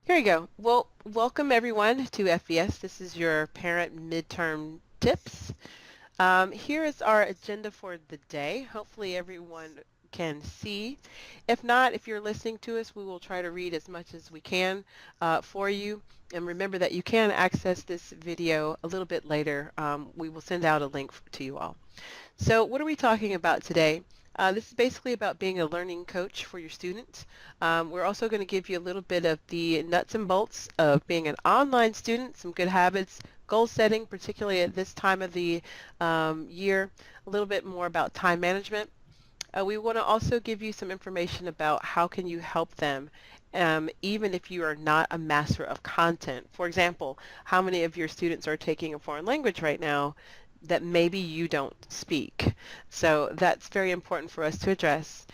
Here you go. Well, welcome everyone to FVS. This is your parent midterm tips. Here is our agenda for the day. Hopefully everyone can see. If not, if you're listening to us, we will try to read as much as we can for you. And remember that you can access this video a little bit later. We will send out a link to you all. So what are we talking about today? This is basically about being a learning coach for your students. We're also going to give you a little bit of the nuts and bolts of being an online student, some good habits, goal setting, particularly at this time of the year, a little bit more about time management. We want to also give you some information about how can you help them even if you are not a master of content. For example, how many of your students are taking a foreign language right now that maybe you don't speak? So that's very important for us to address.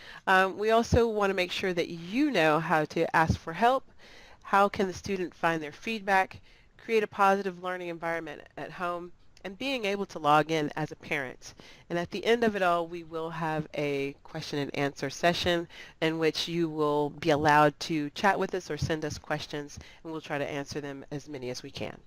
We also want to make sure that you know how to ask for help. How can the student find their feedback, create a positive learning environment at home, and being able to log in as a parent. And at the end of it all, we will have a question and answer session in which you will be allowed to chat with us or send us questions, and we'll try to answer them as many as we can.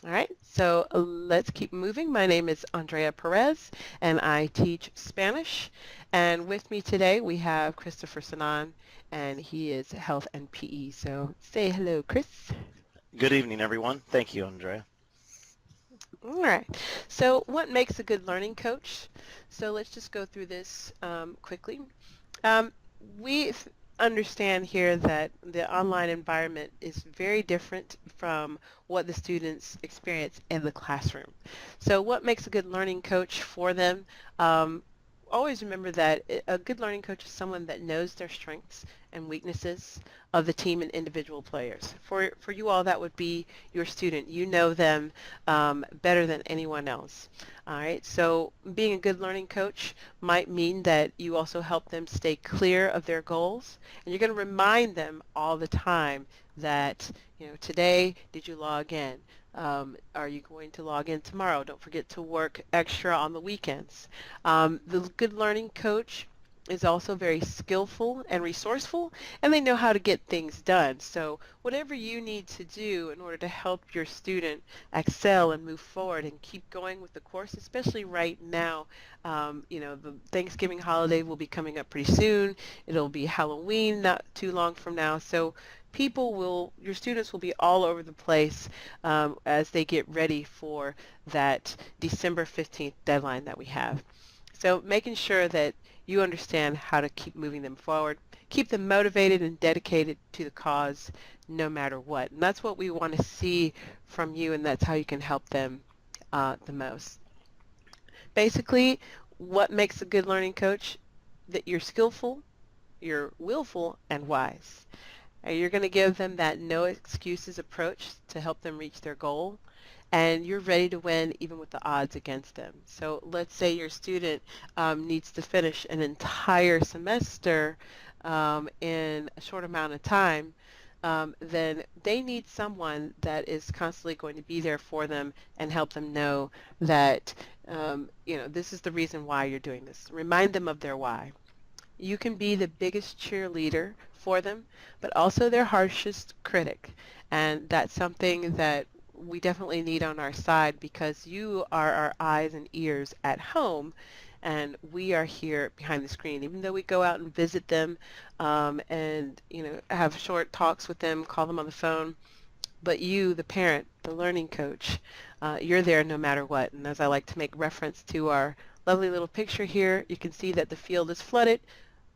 All right, so let's keep moving. My name is Andrea Perez, and I teach Spanish. And with me today, we have Christopher Sanan, and he is Health and PE. So say hello, Chris. Good evening, everyone. Thank you, Andrea. All right. So what makes a good learning coach? So let's just go through this quickly. Um, we understand here that the online environment is very different from what the students experience in the classroom. So what makes a good learning coach for them? Always remember that a good learning coach is someone that knows their strengths and weaknesses of the team and individual players. For you all, that would be your student. You know them better than anyone else. All right, so being a good learning coach might mean that you also help them stay clear of their goals, and you're going to remind them all the time that, today, did you log in? Are you going to log in tomorrow? Don't forget to work extra on the weekends. The good learning coach is also very skillful and resourceful, and they know how to get things done. So whatever you need to do in order to help your student excel and move forward and keep going with the course, especially right now, the Thanksgiving holiday will be coming up pretty soon. It'll be Halloween not too long from now. So your students will be all over the place as they get ready for that December 15th deadline that we have. So making sure that you understand how to keep moving them forward, keep them motivated and dedicated to the cause no matter what. And that's what we want to see from you, and that's how you can help them the most. Basically, what makes a good learning coach? That you're skillful, you're willful, and wise. You're going to give them that no excuses approach to help them reach their goal, and you're ready to win even with the odds against them. So let's say your student needs to finish an entire semester in a short amount of time. Then they need someone that is constantly going to be there for them and help them know that this is the reason why you're doing this. Remind them of their why. You can be the biggest cheerleader for them, but also their harshest critic. And that's something that we definitely need on our side, because you are our eyes and ears at home, and we are here behind the screen. Even though we go out and visit them and have short talks with them, call them on the phone, but you, the parent, the learning coach, you're there no matter what. And as I like to make reference to our lovely little picture here, you can see that the field is flooded,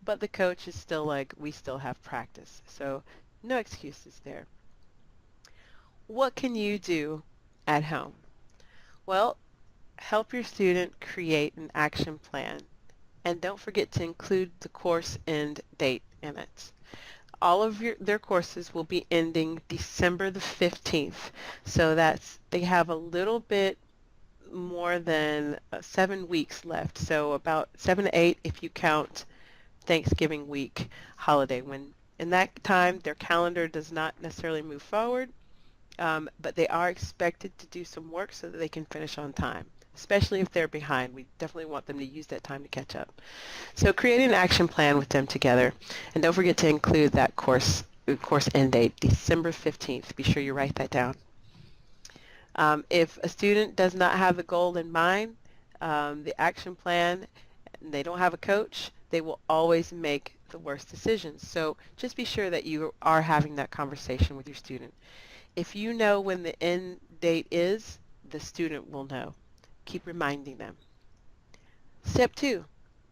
but the coach is still like, we still have practice. So no excuses there. What can you do at home? Well, help your student create an action plan, and don't forget to include the course end date in it. All of their courses will be ending December the 15th, so they have a little bit more than 7 weeks left, so about 7 to 8 if you count Thanksgiving week holiday, when in that time their calendar does not necessarily move forward, but they are expected to do some work so that they can finish on time, especially if they're behind. We definitely want them to use that time to catch up. So create an action plan with them together, and don't forget to include that course course end date, December 15th. Be sure you write that down. If a student does not have the goal in mind, the action plan, and they don't have a coach, they will always make the worst decisions. So just be sure that you are having that conversation with your student. If you know when the end date is, the student will know. Keep reminding them. Step 2,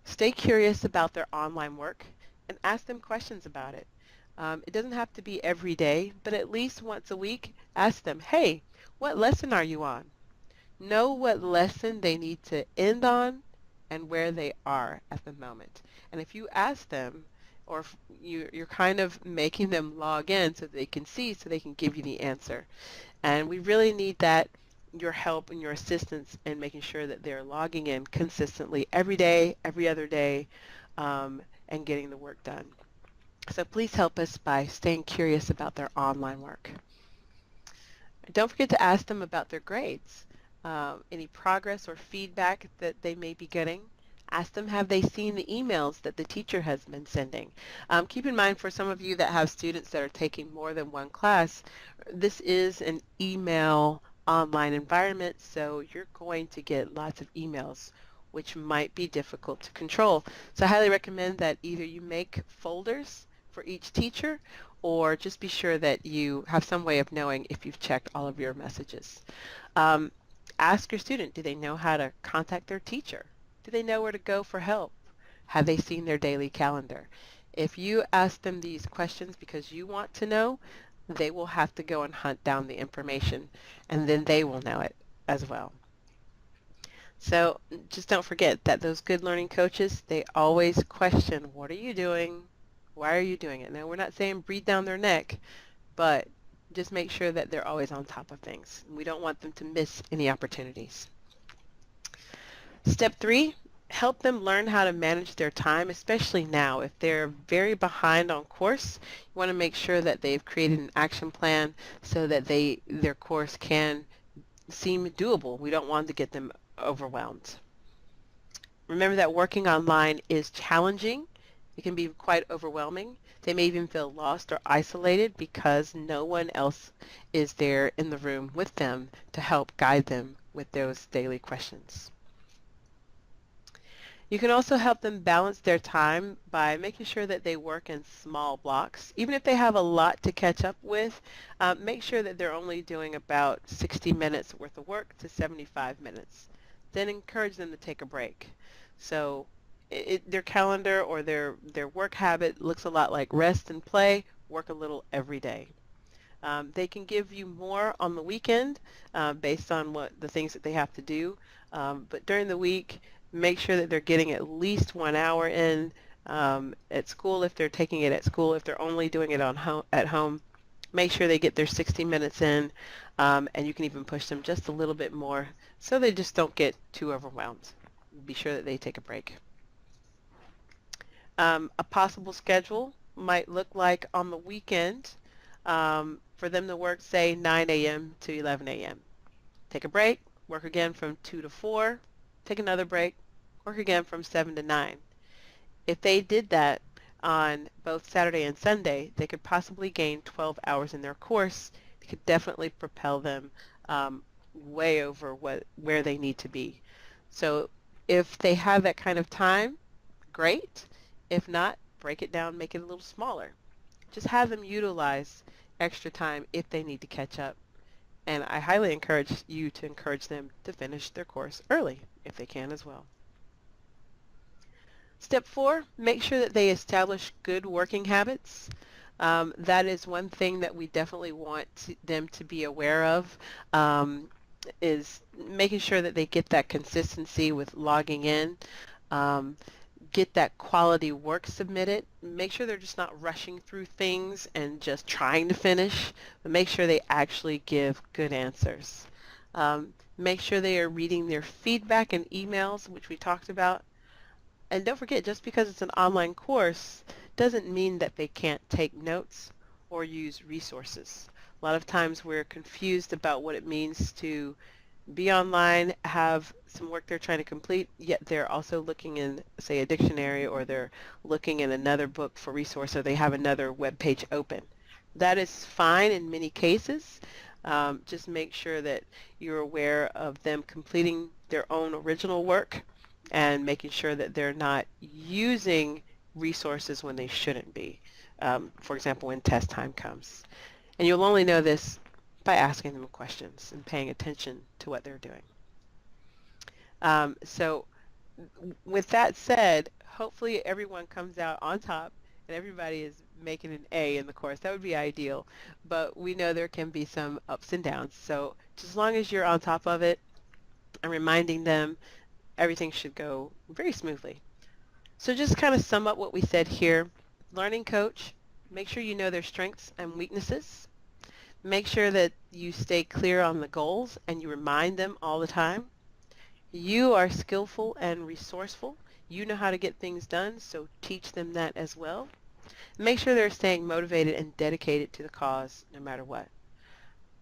stay curious about their online work and ask them questions about it. It doesn't have to be every day, but at least once a week, ask them, hey, what lesson are you on? Know what lesson they need to end on and where they are at the moment. And if you ask them, or if you're kind of making them log in so they can see, so they can give you the answer. And we really need that, your help and your assistance in making sure that they're logging in consistently every day, every other day, and getting the work done. So please help us by staying curious about their online work. Don't forget to ask them about their grades, any progress or feedback that they may be getting. Ask them, have they seen the emails that the teacher has been sending? Keep in mind, for some of you that have students that are taking more than one class, this is an email online environment, so you're going to get lots of emails, which might be difficult to control. So I highly recommend that either you make folders for each teacher, or just be sure that you have some way of knowing if you've checked all of your messages. Ask your student, do they know how to contact their teacher? Do they know where to go for help? Have they seen their daily calendar? If you ask them these questions because you want to know, they will have to go and hunt down the information, and then they will know it as well. So just don't forget that those good learning coaches, they always question, what are you doing? Why are you doing it? Now, we're not saying breathe down their neck, but just make sure that they're always on top of things. We don't want them to miss any opportunities. Step 3, help them learn how to manage their time, especially now. If they're very behind on course, you want to make sure that they've created an action plan so that their course can seem doable. We don't want to get them overwhelmed. Remember that working online is challenging. It can be quite overwhelming. They may even feel lost or isolated because no one else is there in the room with them to help guide them with those daily questions. You can also help them balance their time by making sure that they work in small blocks. Even if they have a lot to catch up with, make sure that they're only doing about 60 minutes worth of work to 75 minutes. Then encourage them to take a break. So their calendar or their work habit looks a lot like rest and play, work a little every day. They can give you more on the weekend based on what the things that they have to do, but during the week, make sure that they're getting at least 1 hour in at school if they're taking it at school. If they're only doing it at home, make sure they get their 60 minutes in, and you can even push them just a little bit more so they just don't get too overwhelmed. Be sure that they take a break. A possible schedule might look like on the weekend for them to work, say, 9 a.m. to 11 a.m. Take a break, work again from 2 to 4, take another break, work again from 7 to 9. If they did that on both Saturday and Sunday, they could possibly gain 12 hours in their course. It could definitely propel them way over where they need to be. So if they have that kind of time, great. If not, break it down, make it a little smaller. Just have them utilize extra time if they need to catch up. And I highly encourage you to encourage them to finish their course early if they can as well. Step 4, make sure that they establish good working habits. That is one thing that we definitely want them to be aware of, is making sure that they get that consistency with logging in, get that quality work submitted. Make sure they're just not rushing through things and just trying to finish, but make sure they actually give good answers. Make sure they are reading their feedback and emails, which we talked about. And don't forget, just because it's an online course doesn't mean that they can't take notes or use resources. A lot of times we're confused about what it means to be online, have some work they're trying to complete, yet they're also looking in, say, a dictionary, or they're looking in another book for resource, or they have another web page open. That is fine in many cases. Just make sure that you're aware of them completing their own original work and making sure that they're not using resources when they shouldn't be. For example, when test time comes. And you'll only know this by asking them questions and paying attention to what they're doing. So with that said, hopefully everyone comes out on top and everybody is making an A in the course. That would be ideal, but we know there can be some ups and downs. So just as long as you're on top of it and reminding them, everything should go very smoothly. So just kind of sum up what we said here. Learning coach, make sure you know their strengths and weaknesses. Make sure that you stay clear on the goals and you remind them all the time. You are skillful and resourceful. You know how to get things done, so teach them that as well. Make sure they're staying motivated and dedicated to the cause no matter what.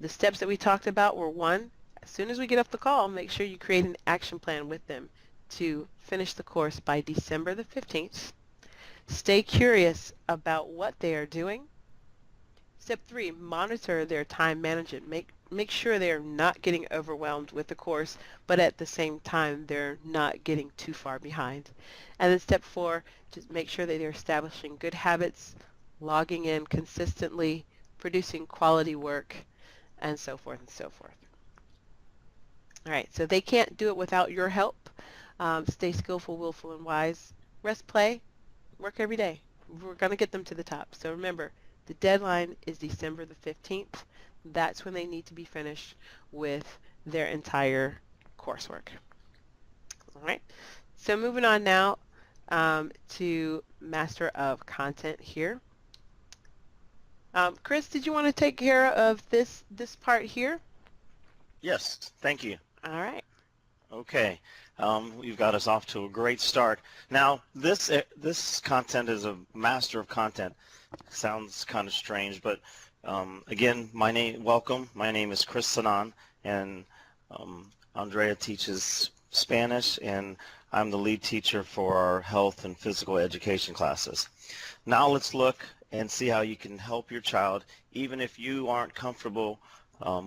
The steps that we talked about were, one, as soon as we get off the call, make sure you create an action plan with them to finish the course by December the 15th. Stay curious about what they are doing. Step 3, monitor their time management. Make sure they're not getting overwhelmed with the course, but at the same time they're not getting too far behind. And then step 4, just make sure that they're establishing good habits, logging in consistently, producing quality work, and so forth and so forth. All right, so they can't do it without your help. Stay skillful, willful, and wise. Rest, play, work every day. We're going to get them to the top. So remember, the deadline is December the 15th. That's when they need to be finished with their entire coursework. All right, so moving on now to Master of Content here. Chris, did you want to take care of this part here? Yes, thank you. All right. Okay, you've got us off to a great start. Now, this content is a master of content. Sounds kind of strange, but again, welcome. My name is Chris Sanan, and Andrea teaches Spanish, and I'm the lead teacher for our health and physical education classes. Now let's look and see how you can help your child, even if you aren't comfortable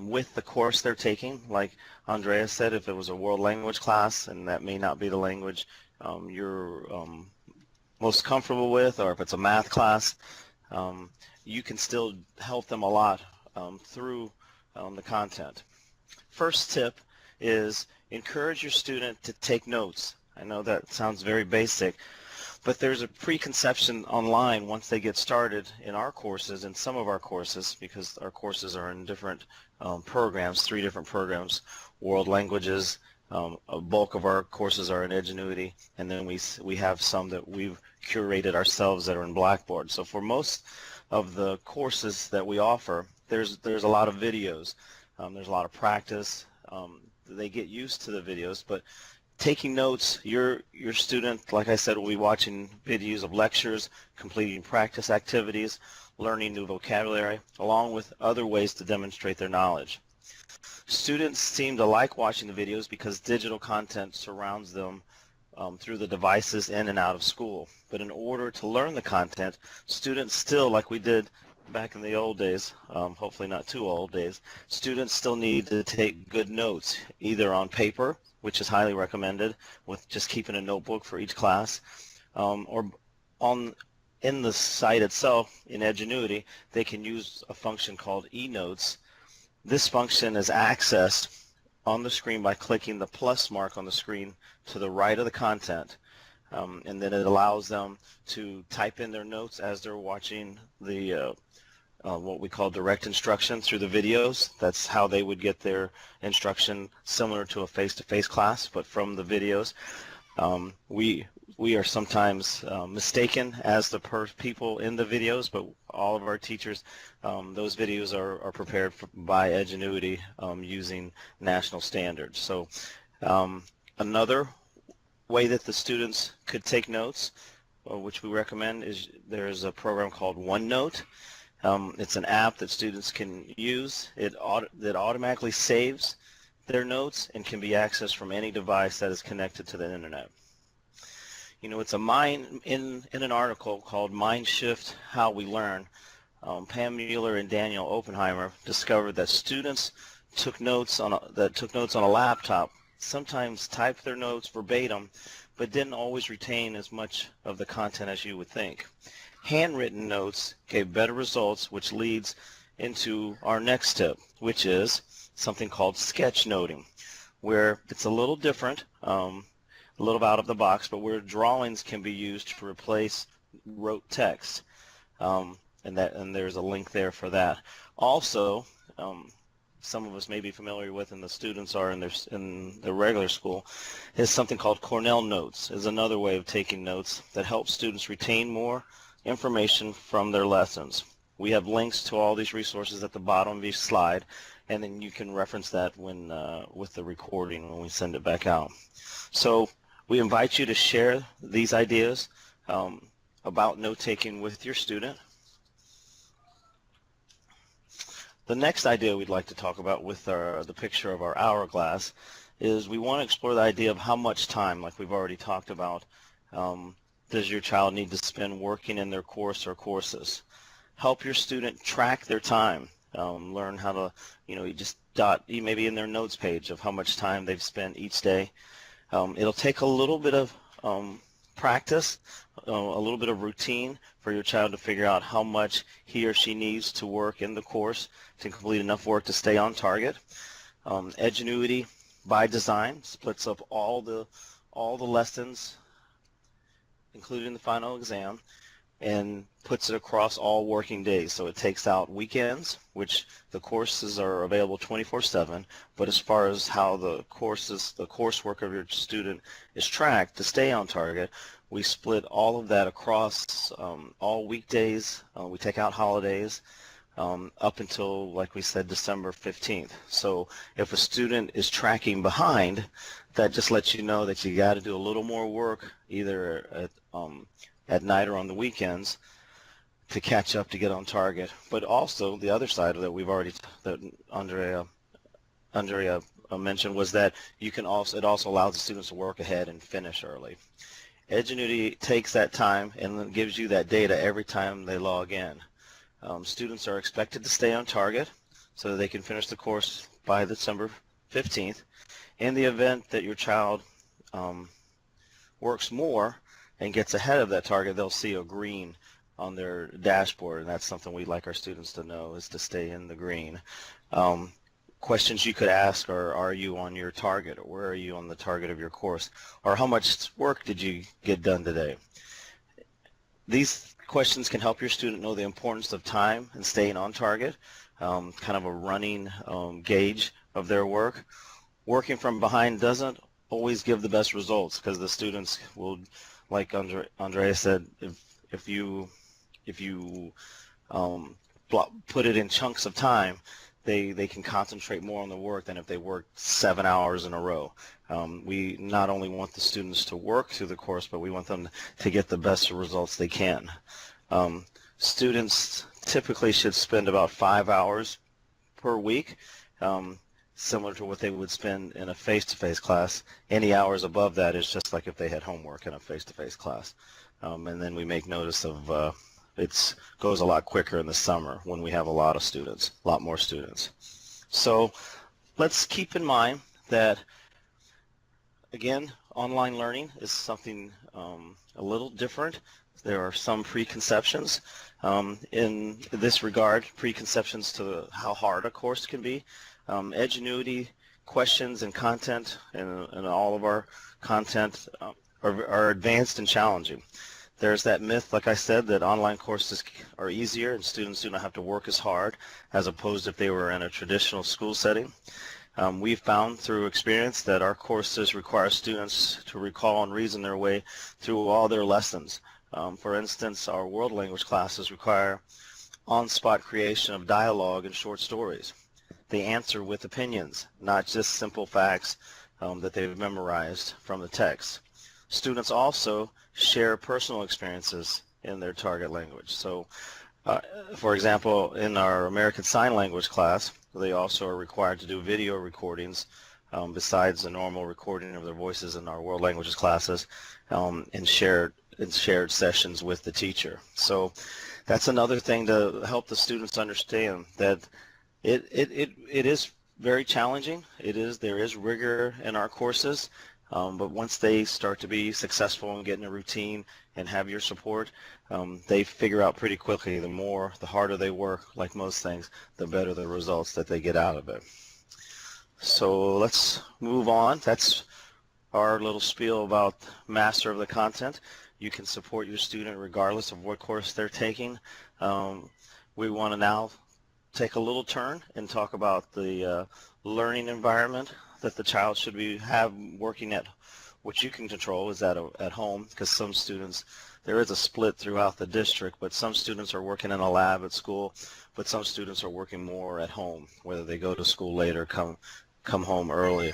with the course they're taking. Like Andrea said, if it was a world language class and that may not be the language you're most comfortable with, or if it's a math class, you can still help them a lot through the content. First tip is encourage your student to take notes. I know that sounds very basic, but there's a preconception online once they get started in our courses, in some of our courses, because our courses are in different programs, 3 different programs, world languages, a bulk of our courses are in Edgenuity, and then we have some that we've curated ourselves that are in Blackboard. So for most of the courses that we offer, there's a lot of videos, there's a lot of practice. They get used to the videos, but taking notes, your student, like I said, will be watching videos of lectures, completing practice activities, learning new vocabulary, along with other ways to demonstrate their knowledge. Students seem to like watching the videos because digital content surrounds them through the devices in and out of school. But in order to learn the content, students still, like we did back in the old days, hopefully not too old days, students still need to take good notes, either on paper, which is highly recommended, with just keeping a notebook for each class, or in the site itself, in Edgenuity, they can use a function called eNotes. This function is accessed on the screen by clicking the plus mark on the screen to the right of the content, and then it allows them to type in their notes as they're watching the what we call direct instruction through the videos. That's how they would get their instruction, similar to a face-to-face class, but from the videos. We are sometimes mistaken as the people in the videos, but all of our teachers, those videos are prepared by Edgenuity using national standards. So another way that the students could take notes, which we recommend, is there's a program called OneNote. It's an app that students can use. That automatically saves their notes and can be accessed from any device that is connected to the internet. You know, it's in an article called Mind Shift: How We Learn. Pam Mueller and Daniel Oppenheimer discovered that students took notes on a laptop, sometimes typed their notes verbatim, but didn't always retain as much of the content as you would think. Handwritten notes gave better results, which leads into our next tip, which is something called sketchnoting, where it's a little different, a little out of the box, but where drawings can be used to replace rote text. And there's a link there for that. Also, some of us may be familiar with, and the students are in their regular school, is something called Cornell Notes. Is another way of taking notes that helps students retain more information from their lessons. We have links to all these resources at the bottom of each slide, and then you can reference that when with the recording when we send it back out. So we invite you to share these ideas about note-taking with your student. The next idea we'd like to talk about with the picture of our hourglass is we want to explore the idea of how much time, like we've already talked about, does your child need to spend working in their course or courses. Help your student track their time. Learn how to, you just dot maybe in their notes page of how much time they've spent each day. It'll take a little bit of practice, a little bit of routine for your child to figure out how much he or she needs to work in the course to complete enough work to stay on target. Edgenuity by design splits up all the lessons, including the final exam, and puts it across all working days. So it takes out weekends, which the courses are available 24/7, but as far as how the coursework of your student is tracked to stay on target, we split all of that across all weekdays. We take out holidays up until, like we said, December 15th. So if a student is tracking behind, that just lets you know that you got to do a little more work either at night or on the weekends to catch up to get on target. But also the other side of that that Andrea mentioned was that it also allows the students to work ahead and finish early. Edgenuity takes that time and then gives you that data every time they log in. Students are expected to stay on target so that they can finish the course by December 15th. In the event that your child works more and gets ahead of that target, they'll see a green on their dashboard, and that's something we'd like our students to know, is to stay in the green. Questions you could ask are you on your target, or where are you on the target of your course, or how much work did you get done today? These questions can help your student know the importance of time and staying on target, kind of a running gauge of their work. Working from behind doesn't always give the best results because the students will, like Andrea said, if you put it in chunks of time, they can concentrate more on the work than if they work 7 hours in a row. We not only want the students to work through the course, but we want them to get the best results they can. Students typically should spend about 5 hours per week, similar to what they would spend in a face-to-face class. Any hours above that is just like if they had homework in a face-to-face class. And then we make notice of it goes a lot quicker in the summer when we have a lot more students. So let's keep in mind that, again, online learning is something a little different. There are some preconceptions in this regard, preconceptions to how hard a course can be. Edgenuity, questions, and content, and all of our content are advanced and challenging. There's that myth, like I said, that online courses are easier and students do not have to work as hard as opposed to if they were in a traditional school setting. We've found through experience that our courses require students to recall and reason their way through all their lessons. For instance, our world language classes require on-spot creation of dialogue and short stories. They answer with opinions, not just simple facts that they've memorized from the text. Students also share personal experiences in their target language. So, for example, in our American Sign Language class, they also are required to do video recordings besides the normal recording of their voices in our world languages classes, and share in shared sessions with the teacher. So that's another thing to help the students understand that it is very challenging. There is rigor in our courses, but once they start to be successful and get in a routine and have your support, they figure out pretty quickly the harder they work, like most things, the better the results that they get out of it. So let's move on. That's our little spiel about master of the content. You can support your student regardless of what course they're taking. We want to now take a little turn and talk about the learning environment that the child should have working at, which you can control is at home, because some students, there is a split throughout the district, but some students are working in a lab at school, but some students are working more at home, whether they go to school late or come home early.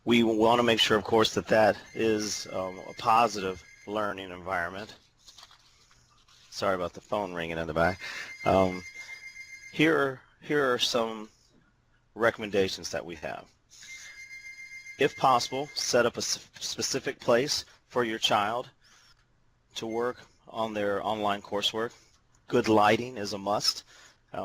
We want to make sure, of course, that is a positive learning environment. Sorry about the phone ringing in the back. Here are some recommendations that we have. If possible, set up a specific place for your child to work on their online coursework. Good lighting is a must.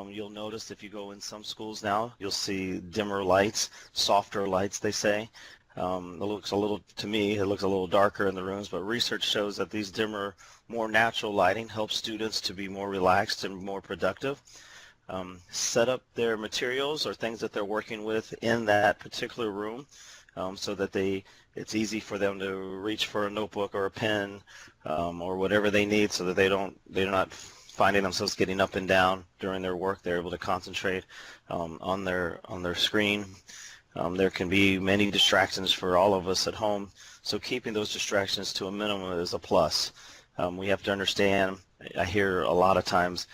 You'll notice if you go in some schools now, you'll see dimmer lights, softer lights, they say. To me, it looks a little darker in the rooms, but research shows that these dimmer, more natural lighting helps students to be more relaxed and more productive. Set up their materials or things that they're working with in that particular room, so that it's easy for them to reach for a notebook or a pen, or whatever they need, so that they're not finding themselves getting up and down during their work. They're able to concentrate on their screen. There can be many distractions for all of us at home, so keeping those distractions to a minimum is a plus. We have to understand, I hear a lot of times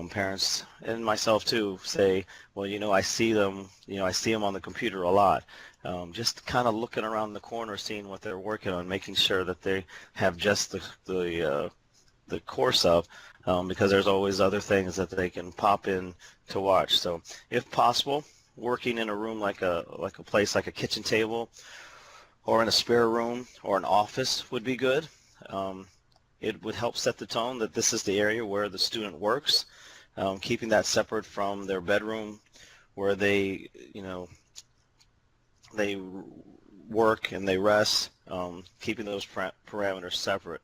parents, and myself too, say, well, I see them on the computer a lot. Just kind of looking around the corner, seeing what they're working on, making sure that they have just the course up, because there's always other things that they can pop in to watch. So if possible, working in a room like a place like a kitchen table or in a spare room or an office would be good. It would help set the tone that this is the area where the student works, keeping that separate from their bedroom where they work and they rest, keeping those parameters separate.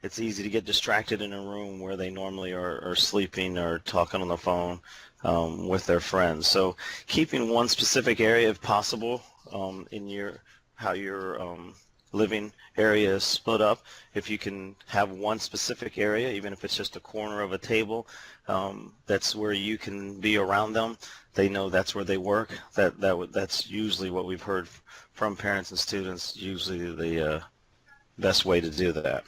It's easy to get distracted in a room where they normally are sleeping or talking on the phone with their friends. So keeping one specific area if possible in how your living area is split up. If you can have one specific area, even if it's just a corner of a table, that's where you can be around them. They know that's where they work. That's usually what we've heard from parents and students, usually the best way to do that.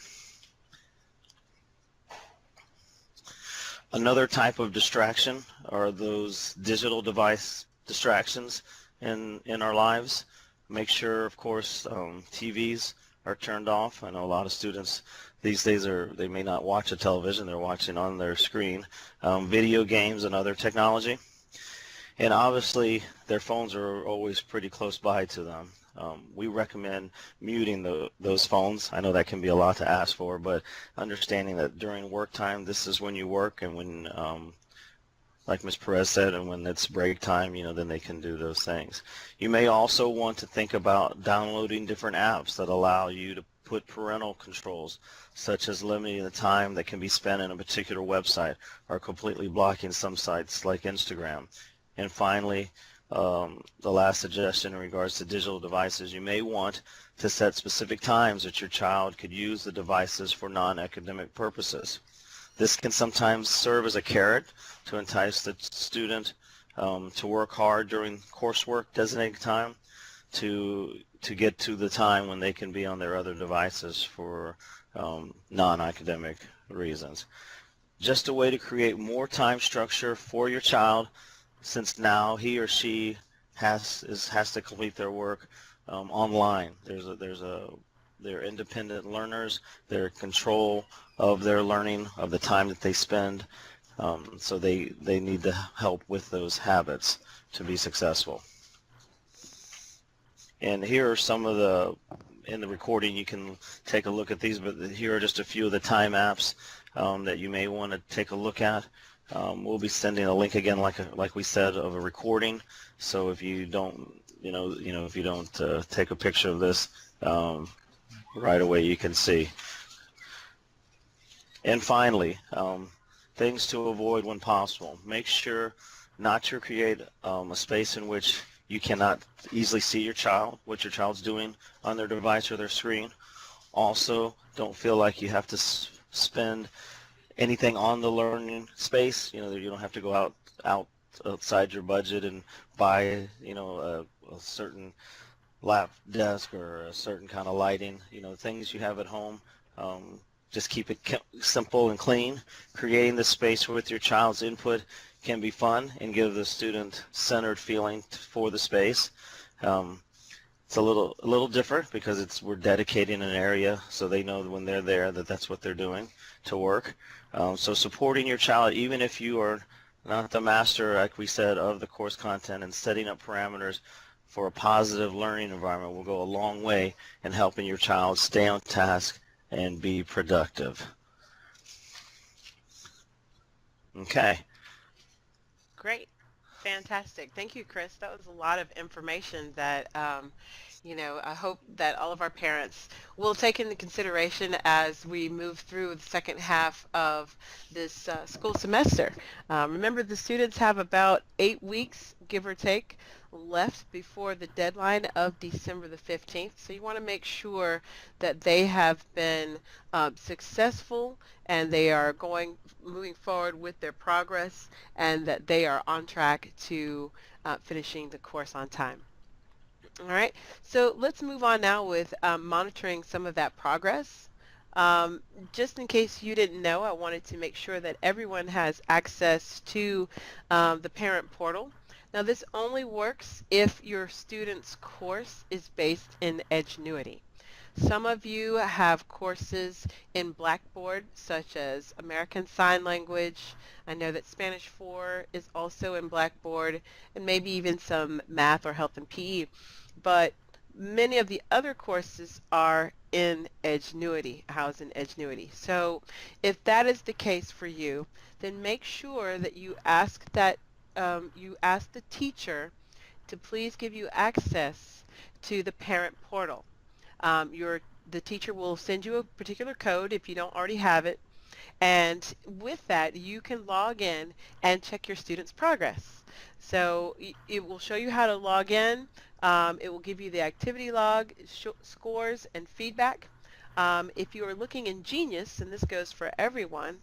Another type of distraction are those digital device distractions in our lives. Make sure, of course, TVs are turned off. I know a lot of students these days they may not watch a television, they're watching on their screen. Video games and other technology. And obviously their phones are always pretty close by to them. We recommend muting those phones. I know that can be a lot to ask for, but understanding that during work time, this is when you work, and when, like Ms. Perez said, and when it's break time, then they can do those things. You may also want to think about downloading different apps that allow you to put parental controls, such as limiting the time that can be spent in a particular website or completely blocking some sites like Instagram. And finally, the last suggestion in regards to digital devices, you may want to set specific times that your child could use the devices for non-academic purposes. This can sometimes serve as a carrot to entice the student to work hard during coursework designated time to get to the time when they can be on their other devices for non-academic reasons. Just a way to create more time structure for your child, since now he or she has to complete their work online. They're independent learners. They're in control of their learning, of the time that they spend. So they need the help with those habits to be successful. And here are some of the in the recording you can take a look at these, but here are just a few of the time apps that you may want to take a look at. We'll be sending a link again, like we said, of a recording. So if you don't, if you don't take a picture of this right away, you can see. And finally, things to avoid when possible. Make sure not to create a space in which you cannot easily see what your child's doing on their device or their screen. Also, don't feel like you have to spend anything on the learning space. You don't have to go outside your budget and buy, a certain lap desk or a certain kind of lighting. Things you have at home. Just keep it simple and clean. Creating the space with your child's input can be fun and give the student-centered feeling for the space. It's a little different because we're dedicating an area so they know when they're there that that's what they're doing to work. So supporting your child, even if you are not the master, like we said, of the course content, and setting up parameters for a positive learning environment will go a long way in helping your child stay on task and be productive. Okay. Great. Fantastic. Thank you, Chris. That was a lot of information that, I hope that all of our parents will take into consideration as we move through the second half of this school semester. Remember, the students have about 8 weeks, give or take, left before the deadline of December the 15th. So you want to make sure that they have been successful and they are moving forward with their progress, and that they are on track to finishing the course on time. All right, so let's move on now with monitoring some of that progress. Just in case you didn't know, I wanted to make sure that everyone has access to the parent portal. Now, this only works if your student's course is based in Edgenuity. Some of you have courses in Blackboard, such as American Sign Language. I know that Spanish 4 is also in Blackboard, and maybe even some math or health and PE. But many of the other courses are in Edgenuity, housed in Edgenuity. So if that is the case for you, then make sure that you ask the teacher to please give you access to the parent portal. The teacher will send you a particular code if you don't already have it, and with that you can log in and check your student's progress. So it will show you how to log in. It will give you the activity log, scores, and feedback. If you are looking in Genius, and this goes for everyone,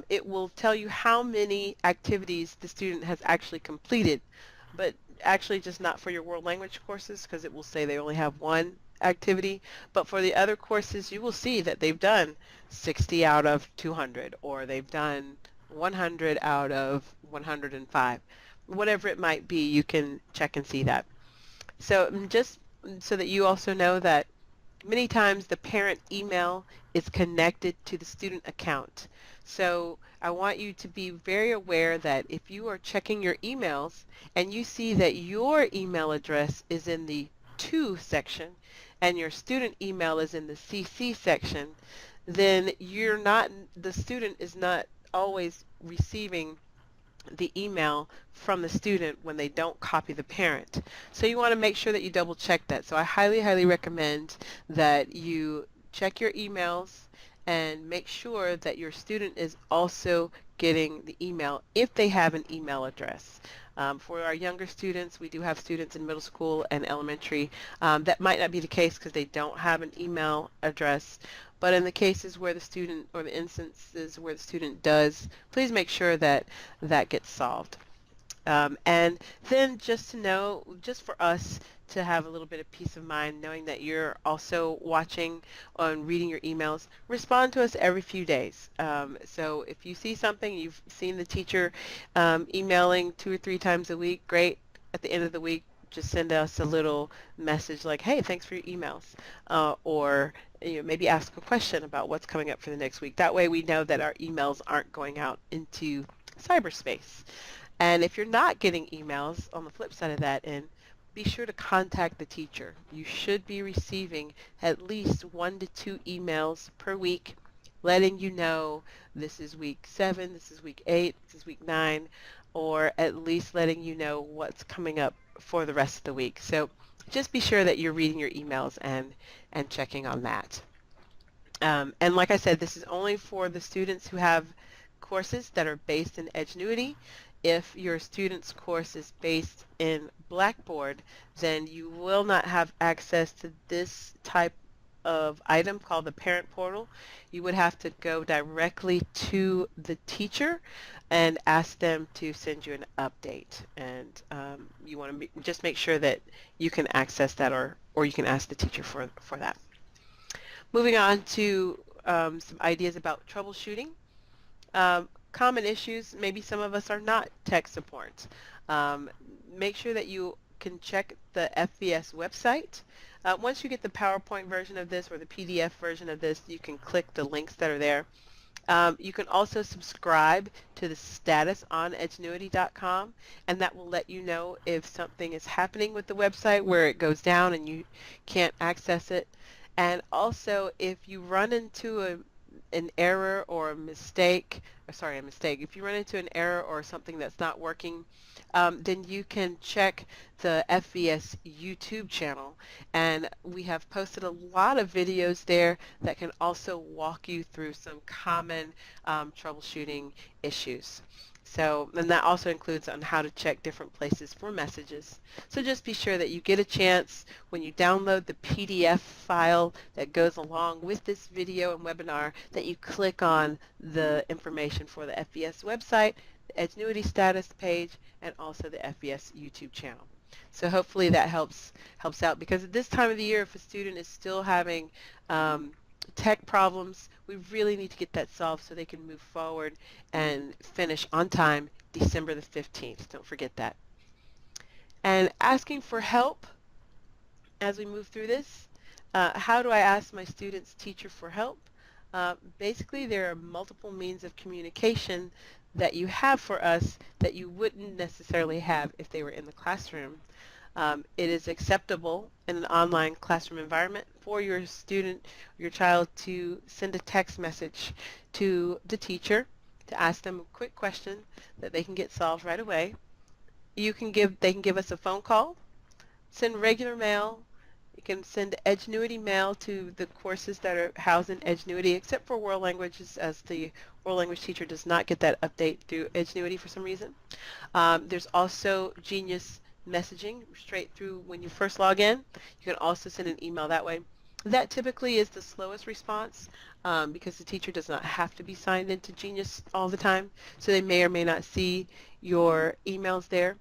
it will tell you how many activities the student has actually completed, but actually just not for your world language courses, because it will say they only have one activity. But for the other courses, you will see that they've done 60 out of 200, or they've done 100 out of 105. Whatever it might be, you can check and see that. So just so that you also know that many times the parent email is connected to the student account. So I want you to be very aware that if you are checking your emails and you see that your email address is in the To section and your student email is in the CC section, then the student is not always receiving the email from the student when they don't copy the parent. So you want to make sure that you double check that. So I highly recommend that you check your emails and make sure that your student is also getting the email if they have an email address. For our younger students, we do have students in middle school and elementary. That might not be the case because they don't have an email address. But in the cases where the student, or the instances where the student does, please make sure that that gets solved. And then just to know, just for us to have a little bit of peace of mind, knowing that you're also watching and reading your emails, respond to us every few days. So if you see something, you've seen the teacher emailing 2 or 3 times a week, great. At the end of the week, just send us a little message like, hey, thanks for your emails. Or maybe ask a question about what's coming up for the next week. That way we know that our emails aren't going out into cyberspace. And if you're not getting emails, on the flip side of that, be sure to contact the teacher. You should be receiving at least 1 to 2 emails per week letting you know this is week 7, this is week 8, this is week 9, or at least letting you know what's coming up for the rest of the week. So just be sure that you're reading your emails and checking on that. And like I said, this is only for the students who have courses that are based in Edgenuity. If your student's course is based in Blackboard, then you will not have access to this type of item called the parent portal. You would have to go directly to the teacher and ask them to send you an update. And you want to just make sure that you can access that, or you can ask the teacher for that. Moving on to some ideas about troubleshooting. Common issues, maybe some of us are not tech support. Make sure that you can check the FVS website. Once you get the PowerPoint version of this or the PDF version of this, you can click the links that are there. You can also subscribe to the status on edgenuity.com, and that will let you know if something is happening with the website where it goes down and you can't access it. And also, if you run into an error or a mistake, if you run into an error or something that's not working, then you can check the FVS YouTube channel. And we have posted a lot of videos there that can also walk you through some common troubleshooting issues. So, and that also includes on how to check different places for messages. So just be sure that you get a chance when you download the PDF file that goes along with this video and webinar that you click on the information for the FVS website, the Edgenuity status page, and also the FVS YouTube channel. So hopefully that helps out, because at this time of the year, if a student is still having tech problems, we really need to get that solved so they can move forward and finish on time December the 15th. Don't forget that. And asking for help as we move through this. How do I ask my student's teacher for help? Basically, there are multiple means of communication that you have for us that you wouldn't necessarily have if they were in the classroom. It is acceptable in an online classroom environment for your student, your child, to send a text message to the teacher to ask them a quick question that they can get solved right away. They can give us a phone call, send regular mail. You can send Edgenuity mail to the courses that are housed in Edgenuity, except for world languages, as the world language teacher does not get that update through Edgenuity for some reason. There's also Genius messaging straight through when you first log in. You can also send an email that way. That typically is the slowest response because the teacher does not have to be signed into Genius all the time, so they may or may not see your emails there.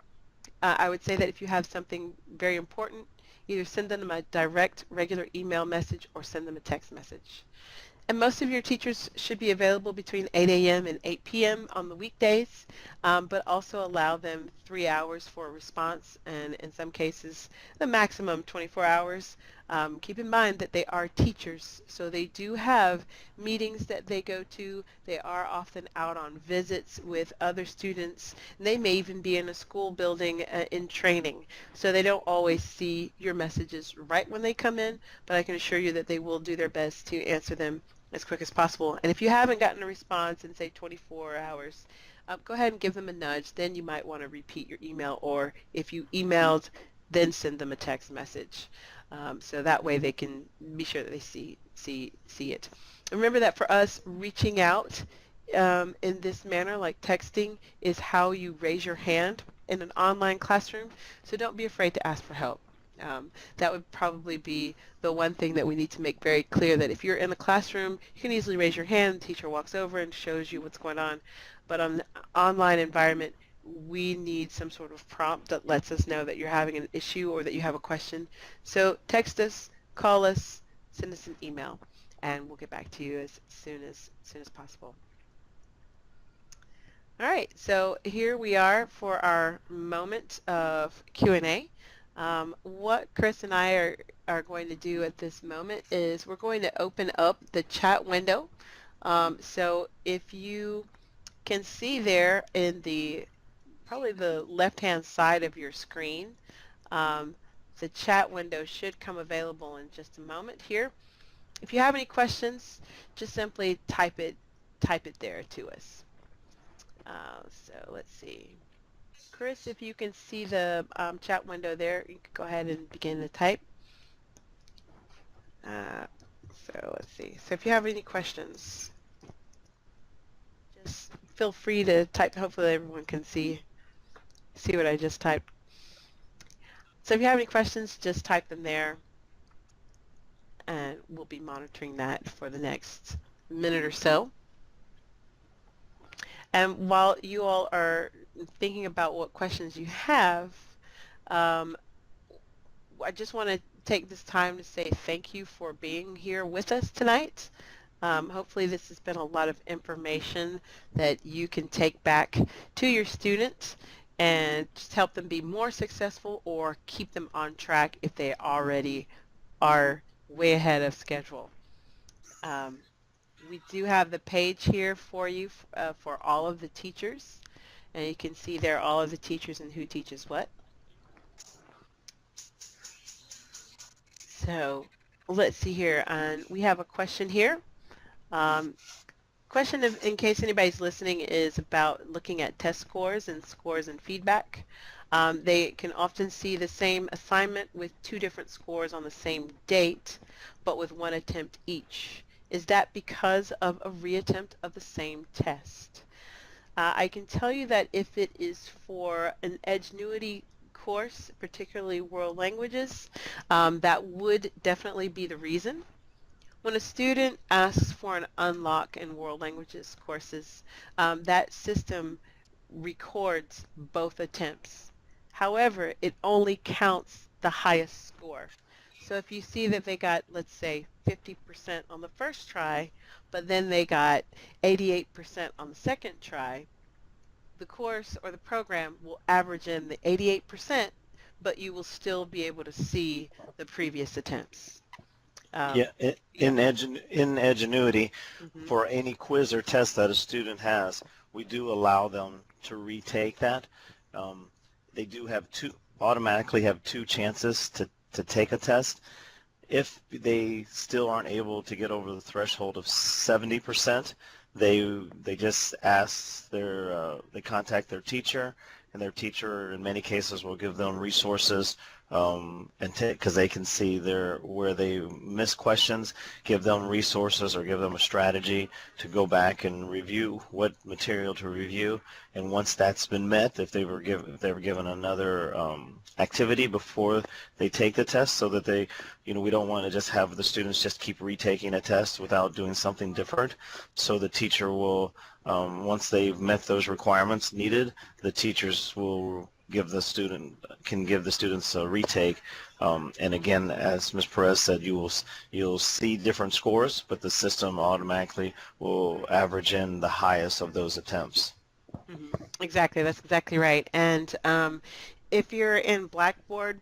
I would say that if you have something very important, either send them a direct regular email message or send them a text message. And most of your teachers should be available between 8 a.m. and 8 p.m. on the weekdays, but also allow them 3 hours for a response, and in some cases the maximum 24 hours. Keep in mind that they are teachers, so they do have meetings that they go to. They are often out on visits with other students, and they may even be in a school building in training, so they don't always see your messages right when they come in, but I can assure you that they will do their best to answer them as quick as possible. And if you haven't gotten a response in, say, 24 hours, go ahead and give them a nudge. Then you might want to repeat your email, or if you emailed, then send them a text message. So that way they can be sure that they see it. Remember that for us, reaching out in this manner, like texting, is how you raise your hand in an online classroom. So don't be afraid to ask for help. That would probably be the one thing that we need to make very clear, that if you're in the classroom, you can easily raise your hand, the teacher walks over and shows you what's going on. But on the online environment, we need some sort of prompt that lets us know that you're having an issue or that you have a question. So text us, call us, send us an email, and we'll get back to you as soon as possible. All right, so here we are for our moment of Q&A. What Chris and I are going to do at this moment is we're going to open up the chat window. So if you can see there in probably the left-hand side of your screen, Um, the chat window should come available in just a moment here. If you have any questions, just simply type it there to us. So let's see. Chris, if you can see the chat window there, you can go ahead and begin to type. Uh, so let's see. So if you have any questions, just feel free to type. Hopefully everyone can see what I just typed. So if you have any questions, just type them there, and we'll be monitoring that for the next minute or so. And while you all are thinking about what questions you have, um, I just want to take this time to say thank you for being here with us tonight. Hopefully this has been a lot of information that you can take back to your students and just help them be more successful or keep them on track if they already are way ahead of schedule. We do have the page here for you for all of the teachers, and you can see there all of the teachers and who teaches what. So let's see here, and we have a question here. Question, in case anybody's listening, is about looking at test scores and feedback. They can often see the same assignment with two different scores on the same date, but with one attempt each. Is that because of a reattempt of the same test? I can tell you that if it is for an Edgenuity course, particularly world languages, that would definitely be the reason. When a student asks for an unlock in world languages courses, that system records both attempts. However, it only counts the highest score. So if you see that they got, let's say, 50% on the first try, but then they got 88% on the second try, the course or the program will average in the 88%, but you will still be able to see the previous attempts. Yeah, Yeah. in Edgenuity, Mm-hmm. for any quiz or test that a student has, we do allow them to retake that. They do automatically have two chances to take a test. If they still aren't able to get over the threshold of 70%, they just ask they contact their teacher, and their teacher in many cases will give them resources, and because they can see where they miss questions, give them resources or give them a strategy to go back and review what material to review. And once that's been met, if they were given another activity before they take the test, so that we don't want to just have the students just keep retaking a test without doing something different. So the teacher will, once they've met those requirements needed, the teachers will can give the students a retake. And again, as Ms. Perez said, you'll see different scores, but the system automatically will average in the highest of those attempts. Mm-hmm. Exactly, that's exactly right. And if you're in Blackboard,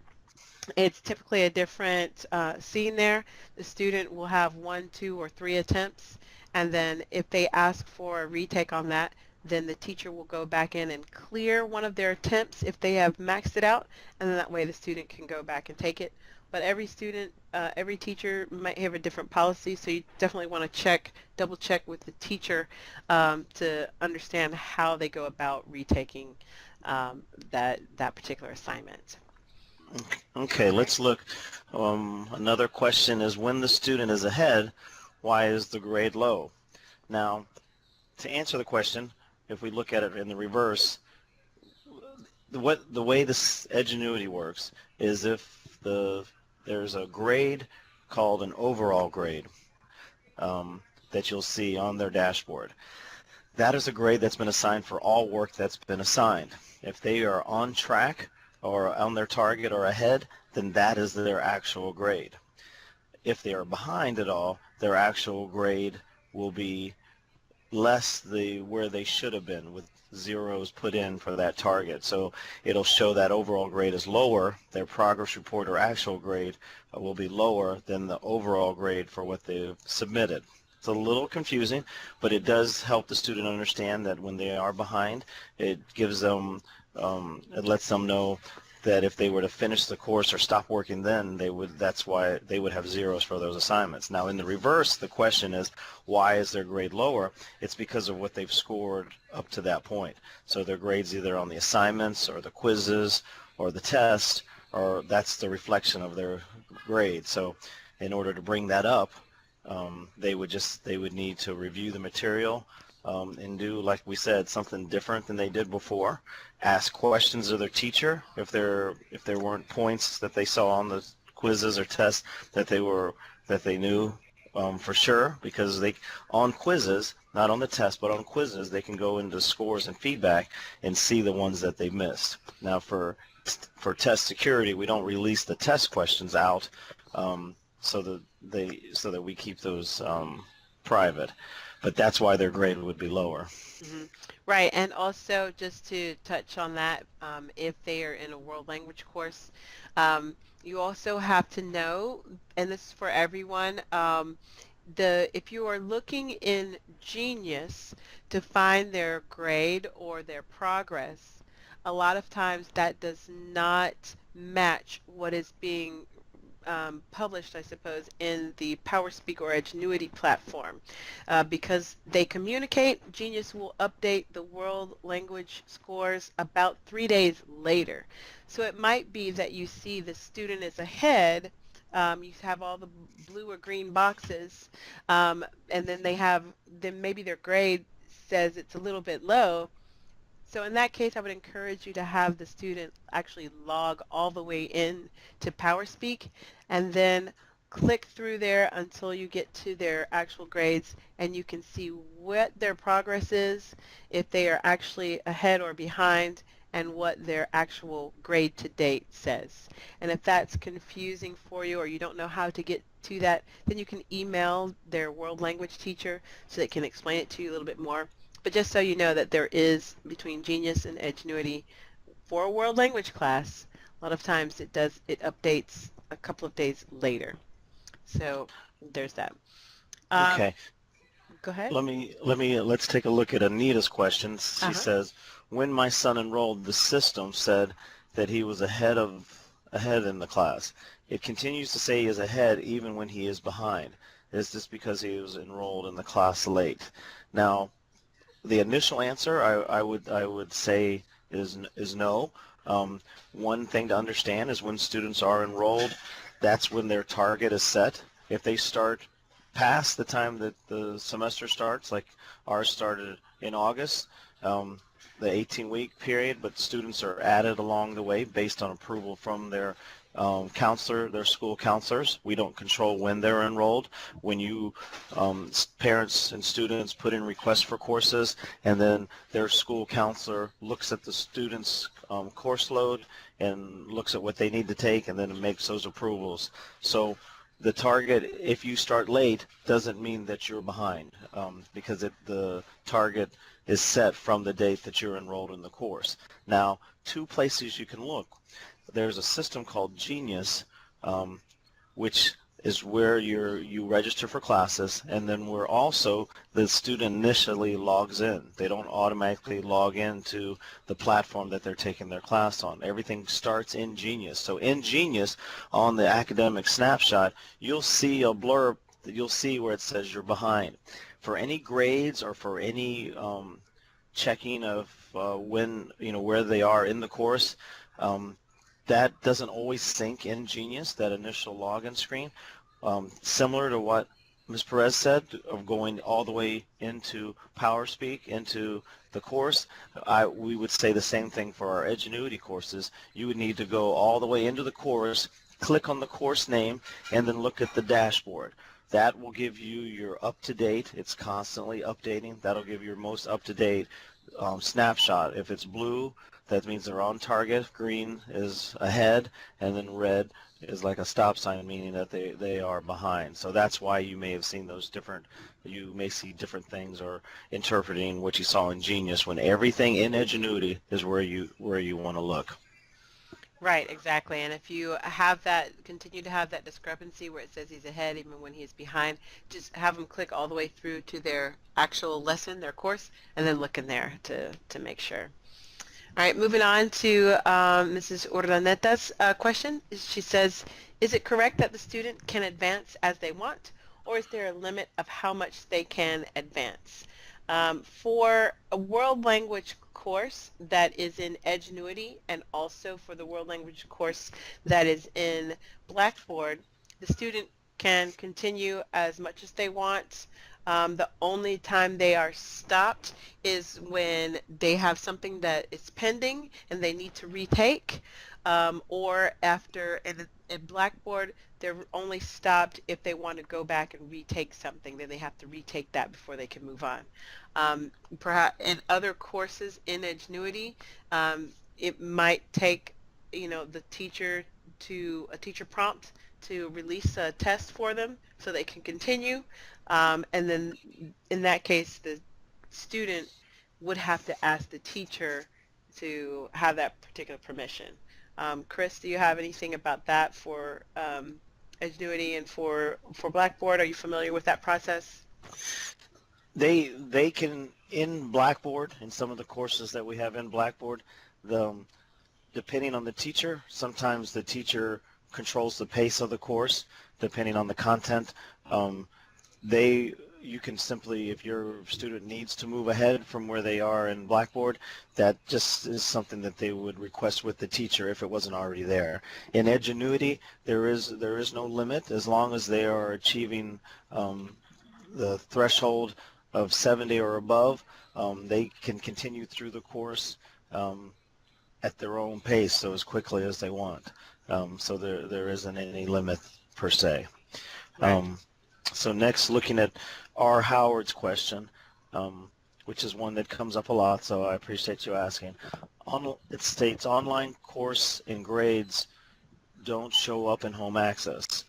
it's typically a different scene there. The student will have 1, 2, or 3 attempts, and then if they ask for a retake on that, then the teacher will go back in and clear one of their attempts if they have maxed it out, and then that way the student can go back and take it. But every student, every teacher might have a different policy, so you definitely want to double check with the teacher to understand how they go about retaking that particular assignment. Okay, let's look. Another question is, when the student is ahead, why is the grade low? Now, to answer the question, if we look at it in the reverse, the way this Edgenuity works is if there's a grade called an overall grade, that you'll see on their dashboard. That is a grade that's been assigned for all work that's been assigned. If they are on track or on their target or ahead, then that is their actual grade. If they are behind at all, their actual grade will be less where they should have been, with zeros put in for that target. So it'll show that overall grade is lower. Their progress report or actual grade will be lower than the overall grade for what they've submitted. It's a little confusing, but it does help the student understand that when they are behind, it gives them, it lets them know that if they were to finish the course or stop working then, that's why they would have zeros for those assignments. Now in the reverse, the question is, why is their grade lower? It's because of what they've scored up to that point. So their grades either on the assignments or the quizzes or the test, or that's the reflection of their grade. So in order to bring that up, they would need to review the material and do, like we said, something different than they did before. Ask questions of their teacher if there weren't points that they saw on the quizzes or tests that they knew for sure, because they on quizzes, not on the test, but on quizzes, they can go into scores and feedback and see the ones that they missed. Now for test security, we don't release the test questions out so that we keep those private, but that's why their grade would be lower. Mm-hmm. Right, and also just to touch on that, if they are in a world language course, you also have to know, and this is for everyone, if you are looking in Genius to find their grade or their progress, a lot of times that does not match what is being published, I suppose, in the PowerSpeak or Edgenuity platform. Because they communicate, Genius will update the world language scores about 3 days later. So it might be that you see the student is ahead, you have all the blue or green boxes, and then then maybe their grade says it's a little bit low. So in that case, I would encourage you to have the student actually log all the way in to PowerSpeak and then click through there until you get to their actual grades, and you can see what their progress is, if they are actually ahead or behind, and what their actual grade to date says. And if that's confusing for you or you don't know how to get to that, then you can email their world language teacher so they can explain it to you a little bit more. But just so you know that there is, between Genius and Edgenuity, for a world language class, a lot of times it updates a couple of days later. So there's that. Okay. Go ahead. Let's take a look at Anita's question. She Uh-huh. says, when my son enrolled, the system said that he was ahead in the class. It continues to say he is ahead even when he is behind. Is this because he was enrolled in the class late? Now, the initial answer I would say is no. One thing to understand is when students are enrolled, that's when their target is set. If they start past the time that the semester starts, like ours started in August, the 18-week period, but students are added along the way based on approval from their counselor, their school counselors. We don't control when they're enrolled. When you parents and students put in requests for courses, and then their school counselor looks at the students' course load and looks at what they need to take, and then makes those approvals. So the target, if you start late, doesn't mean that you're behind, because the target is set from the date that you're enrolled in the course. Now, two places you can look. There's a system called Genius, which is where you register for classes, and then where also the student initially logs in. They don't automatically log into the platform that they're taking their class on. Everything starts in Genius. So in Genius, on the academic snapshot, you'll see a blurb that you'll see where it says you're behind. For any grades or for any checking of when, where they are in the course, that doesn't always sync in Genius, that initial login screen. Similar to what Ms. Perez said, of going all the way into PowerSpeak, into the course, we would say the same thing for our Edgenuity courses. You would need to go all the way into the course, click on the course name, and then look at the dashboard. That will give you your up-to-date. It's constantly updating. That'll give you your most up-to-date snapshot. If it's blue, that means they're on target. Green is ahead, and then red is like a stop sign, meaning that they are behind. So that's why you may have seen those you may see different things or interpreting what you saw in Genius, when everything in Edgenuity is where you want to look. Right, exactly. And if you continue to have that discrepancy where it says he's ahead even when he's behind, just have them click all the way through to their actual lesson, their course, and then look in there to make sure. All right, moving on to Mrs. Urdaneta's question. She says, is it correct that the student can advance as they want, or is there a limit of how much they can advance? For a world language course that is in Edgenuity and also for the world language course that is in Blackboard, the student can continue as much as they want. The only time they are stopped is when they have something that is pending and they need to retake, or after in Blackboard they're only stopped if they want to go back and retake something. Then they have to retake that before they can move on. Perhaps in other courses in Edgenuity, it might take, the teacher to a teacher prompt to release a test for them so they can continue, and then in that case the student would have to ask the teacher to have that particular permission. Chris, do you have anything about that for Edgenuity and for Blackboard? Are you familiar with that process? They can, in Blackboard, in some of the courses that we have in Blackboard, the depending on the teacher, sometimes the teacher controls the pace of the course depending on the content. They You can simply, if your student needs to move ahead from where they are in Blackboard, that just is something that they would request with the teacher if it wasn't already there. In Edgenuity, there is no limit as long as they are achieving the threshold of 70 or above. They can continue through the course at their own pace, so as quickly as they want. So there isn't any limit per se. Right. So next, looking at R. Howard's question, which is one that comes up a lot, so I appreciate you asking. It states online course and grades don't show up in home access.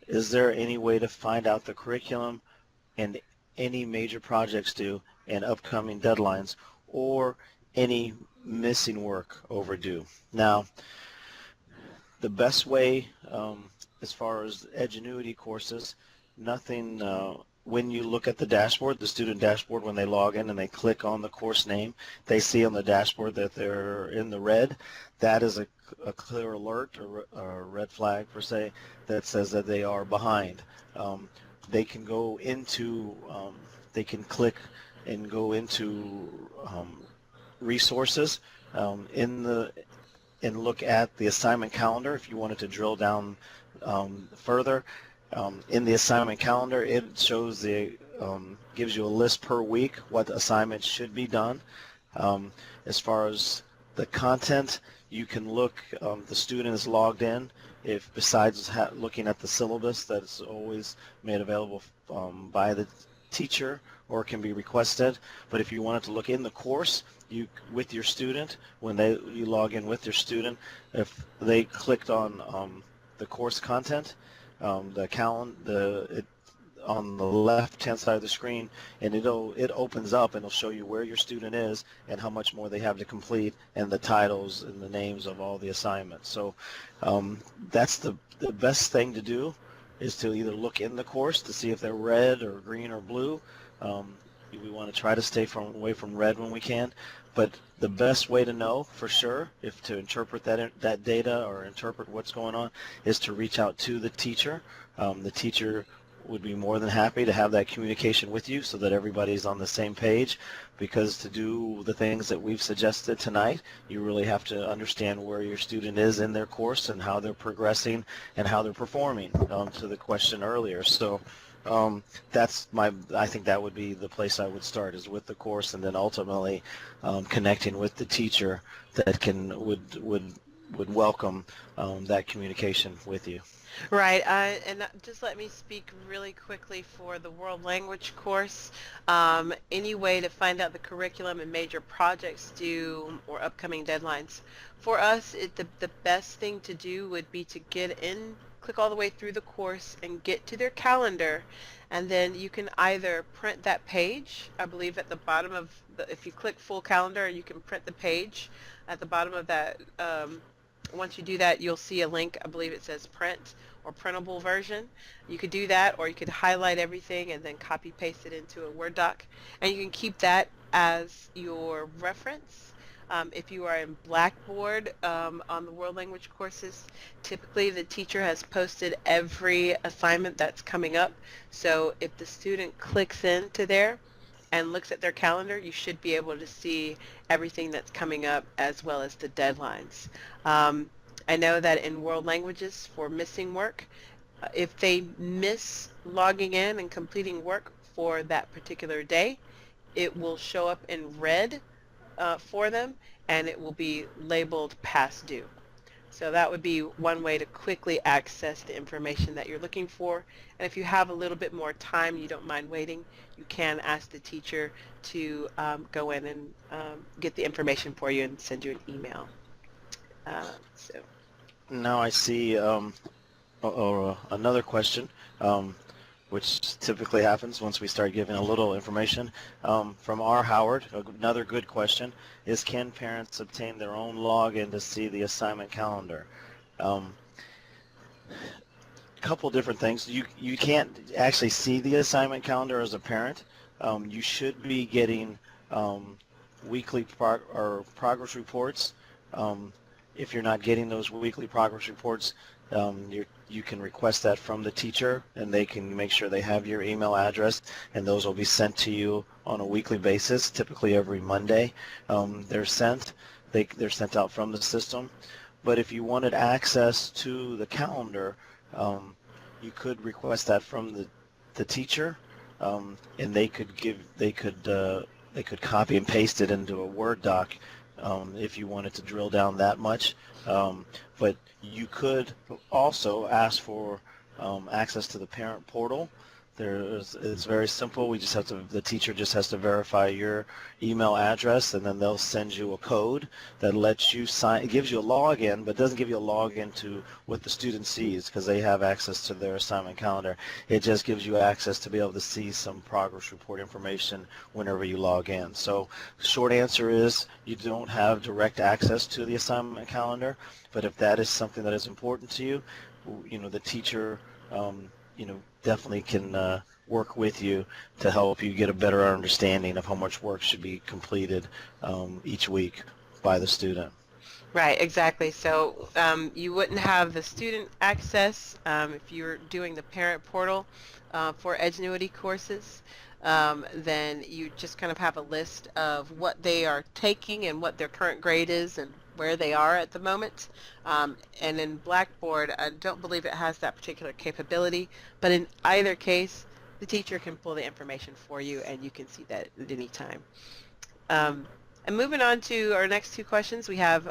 Is there any way to find out the curriculum and any major projects due and upcoming deadlines, or any missing work overdue? Now, the best way, as far as Edgenuity courses, nothing, when you look at the dashboard, the student dashboard, when they log in and they click on the course name, they see on the dashboard that they're in the red. That is a clear alert, or a red flag per se, that says that they are behind. They can go into, they can click and go into resources and look at the assignment calendar if you wanted to drill down further. In the assignment calendar, it shows gives you a list per week what assignments should be done. As far as the content, you can look, the student is logged in. If besides looking at the syllabus that's always made available by the teacher or can be requested, but if you wanted to look in the course, with your student, when you log in with your student, if they clicked on the course content, the calendar, on the left-hand side of the screen, and it opens up and it'll show you where your student is and how much more they have to complete and the titles and the names of all the assignments. So that's the best thing to do, is to either look in the course to see if they're red or green or blue. We want to try to stay away from red when we can, but the best way to know for sure, if to interpret that data or interpret what's going on, is to reach out to the teacher. The teacher would be more than happy to have that communication with you so that everybody's on the same page, because to do the things that we've suggested tonight, you really have to understand where your student is in their course and how they're progressing and how they're performing, to the question earlier. So I think that would be the place I would start, is with the course, and then ultimately connecting with the teacher that would welcome that communication with you. Right, and just let me speak really quickly for the world language course. Any way to find out the curriculum and major projects due or upcoming deadlines. For us, the best thing to do would be to get in, click all the way through the course and get to their calendar, and then you can either print that page. I believe at the bottom of if you click full calendar, you can print the page at the bottom of that. Once you do that, you'll see a link. I believe it says print or printable version. You could do that, or you could highlight everything and then copy paste it into a Word doc, and you can keep that as your reference. If you are in Blackboard on the world language courses, typically the teacher has posted every assignment that's coming up. So if the student clicks into there and looks at their calendar, you should be able to see everything that's coming up as well as the deadlines. Um, I know that in world languages for missing work, if they miss logging in and completing work for that particular day, it will show up in red for them, and it will be labeled past due. So that would be one way to quickly access the information that you're looking for. And if you have a little bit more time, you don't mind waiting, you can ask the teacher to go in and get the information for you and send you an email. So. Now I see another question, which typically happens once we start giving a little information. From R. Howard, another good question is, can parents obtain their own login to see the assignment calendar? Um, Couple different things. You can't actually see the assignment calendar as a parent. You should be getting weekly progress reports. Um, if you're not getting those weekly progress reports, you can request that from the teacher, and they can make sure they have your email address, and those will be sent to you on a weekly basis, typically every Monday. They're sent. They're sent out from the system. But if you wanted access to the calendar, um, you could request that from the teacher, and they could copy and paste it into a Word doc if you wanted to drill down that much. But you could also ask for access to the parent portal. It's very simple. The teacher just has to verify your email address, and then they'll send you a code that lets you sign. It gives you a login, but doesn't give you a login to what the student sees, because they have access to their assignment calendar. It just gives you access to be able to see some progress report information whenever you log in. So short answer is, you don't have direct access to the assignment calendar, but if that is something that is important to you, the teacher definitely can work with you to help you get a better understanding of how much work should be completed each week by the student. Right, exactly. So you wouldn't have the student access if you're doing the parent portal for Edgenuity courses. Then you just kind of have a list of what they are taking and what their current grade is and where they are at the moment. And in Blackboard, I don't believe it has that particular capability, but in either case, the teacher can pull the information for you and you can see that at any time. And moving on to our next two questions, we have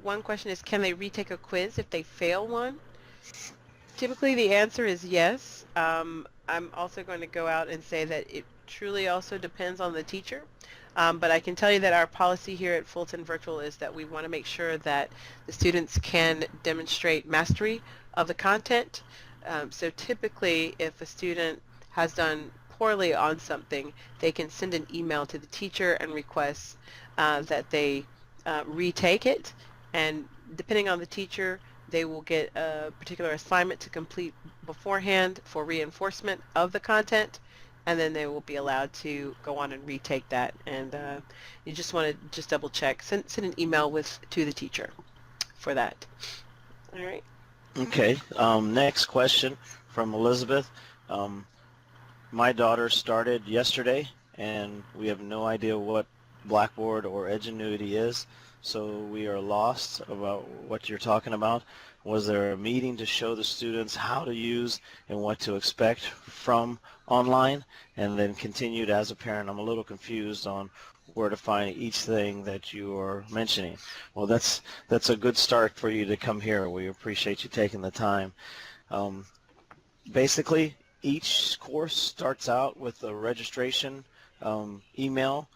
one question is, can they retake a quiz if they fail one? Typically the answer is yes. I'm also going to go out and say that it truly also depends on the teacher. But I can tell you that our policy here at Fulton Virtual is that we want to make sure that the students can demonstrate mastery of the content. So typically if a student has done poorly on something, they can send an email to the teacher and request that they retake it. And depending on the teacher, they will get a particular assignment to complete beforehand for reinforcement of the content, and then they will be allowed to go on and retake that. And you just want to just double check, send an email to the teacher for that. All right. Okay, next question from Elizabeth. My daughter started yesterday, and we have no idea what Blackboard or Edgenuity is, so we are lost about what you're talking about. Was there a meeting to show the students how to use and what to expect from online? And then continued, as a parent, I'm a little confused on where to find each thing that you are mentioning. Well, that's a good start for you to come here. We appreciate you taking the time. Basically, each course starts out with a registration email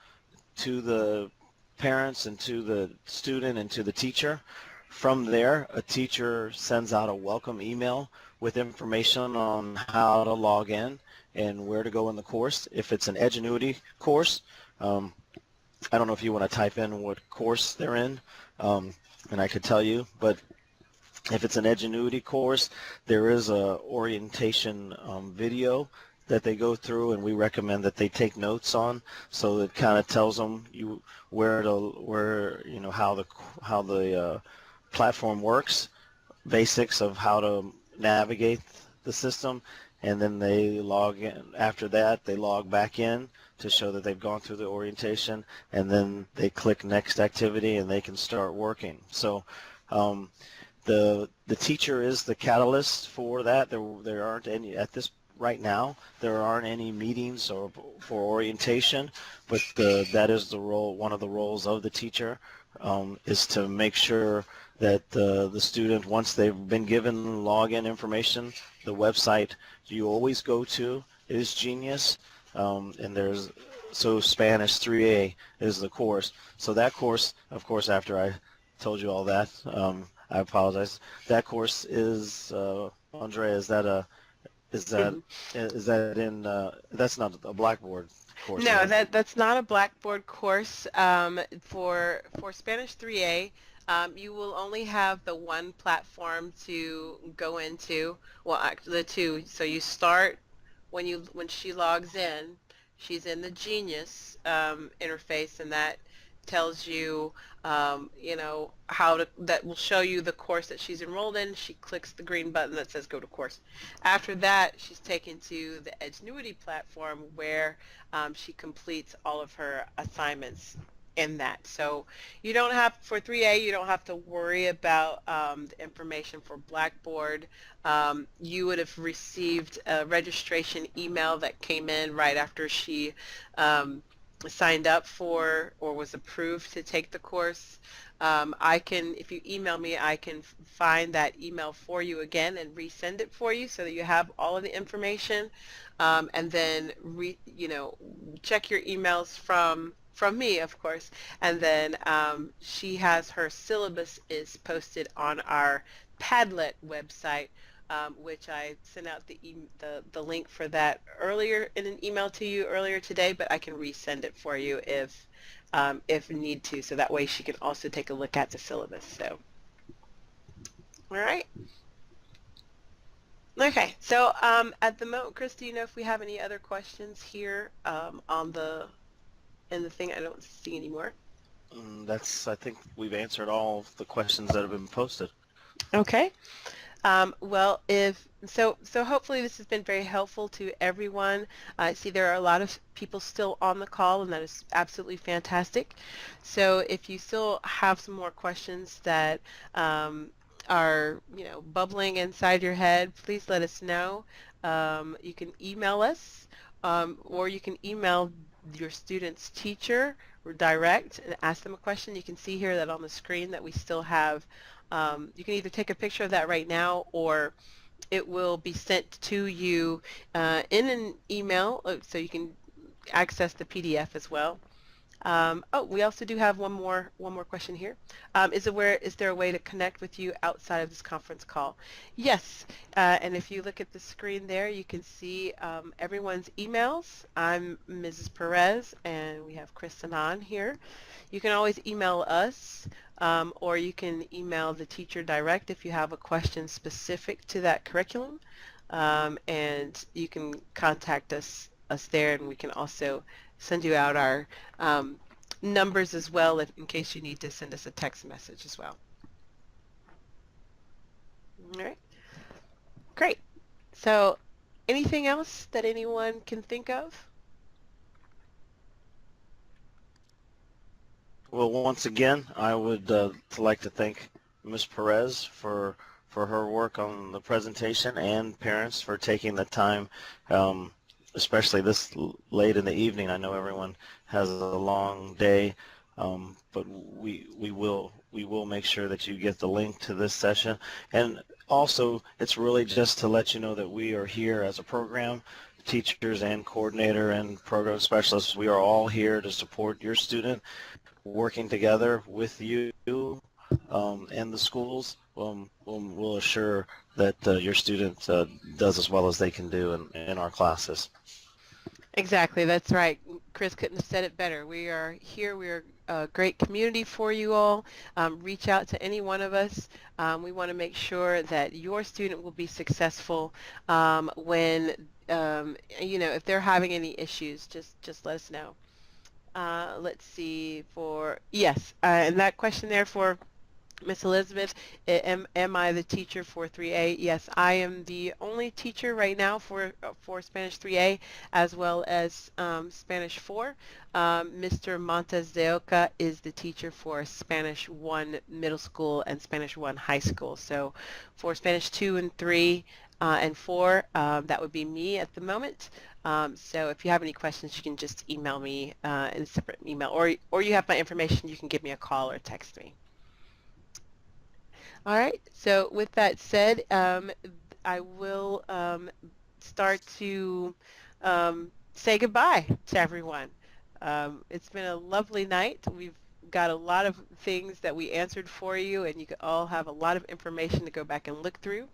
to the parents and to the student and to the teacher. From there, a teacher sends out a welcome email with information on how to log in and where to go in the course. If it's an Edgenuity course, I don't know if you want to type in what course they're in, and I could tell you, but if it's an Edgenuity course, there is a orientation video that they go through, and we recommend that they take notes on, so it kind of tells them how the platform works, basics of how to navigate the system, and then they log in. After that, they log back in to show that they've gone through the orientation, and then they click next activity and they can start working. So um, the teacher is the catalyst for that. There aren't any at this right now. There aren't any meetings or for orientation, but that is the role. One of the roles of the teacher is to make sure that the student, once they've been given login information, the website you always go to is Genius, and Spanish 3A is the course. So that course, of course, after I told you all that, I apologize. That course is Andrea. Is that Mhm. is that in? That's not a Blackboard course, is No, it? that's not a Blackboard course. For Spanish 3A, you will only have the one platform to go into. Well, actually the two. So you start when she logs in, she's in the Genius interface, and that tells you, that will show you the course that she's enrolled in. She clicks the green button that says go to course. After that, she's taken to the Edgenuity platform where she completes all of her assignments in that. So you don't have, for 3A, you don't have to worry about the information for Blackboard. You would have received a registration email that came in right after she signed up for or was approved to take the course. If you email me, I can find that email for you again and resend it for you so that you have all of the information. And then check your emails from me, of course. And then she has her syllabus is posted on our Padlet website, which I sent out the link for that earlier in an email to you earlier today, but I can resend it for you if need to, so that way she can also take a look at the syllabus. So, all right. Okay, so at the moment, Chris, do you know if we have any other questions here in the thing? I don't see anymore. I think we've answered all of the questions that have been posted. Okay. Well, so hopefully this has been very helpful to everyone. I see there are a lot of people still on the call, and that is absolutely fantastic. So if you still have some more questions that are, bubbling inside your head, please let us know. You can email us, or you can email your student's teacher or direct and ask them a question. You can see here that on the screen that we still have. You can either take a picture of that right now, or it will be sent to you in an email, so you can access the PDF as well. We also do have one more question here. Is there a way to connect with you outside of this conference call? Yes, and if you look at the screen there, you can see everyone's emails. I'm Mrs. Perez, and we have Chris Sanan here. You can always email us, or you can email the teacher direct if you have a question specific to that curriculum, and you can contact us there, and we can also send you out our numbers as well in case you need to send us a text message as well. All right, great. So anything else that anyone can think of? Well, once again, I would like to thank Ms. Perez for her work on the presentation, and parents for taking the time, especially this late in the evening. I know everyone has a long day, but we will make sure that you get the link to this session. And also, it's really just to let you know that we are here as a program, teachers and coordinator and program specialists. We are all here to support your student, working together with you and the schools. Will assure that your student does as well as they can do in our classes. Exactly, that's right. Chris couldn't have said it better. We are here. We are a great community for you all. Reach out to any one of us. We want to make sure that your student will be successful when, if they're having any issues, just let us know. Let's see yes, and that question there for Miss Elizabeth, am I the teacher for 3A? Yes, I am the only teacher right now for Spanish 3A as well as Spanish 4. Mr. Montes de Oca is the teacher for Spanish 1 middle school and Spanish 1 high school. So for Spanish 2 and 3 and 4, that would be me at the moment. So if you have any questions, you can just email me in a separate email, or you have my information, you can give me a call or text me. All right, so with that said, I will start to say goodbye to everyone. It's been a lovely night. We've got a lot of things that we answered for you, and you all have a lot of information to go back and look through.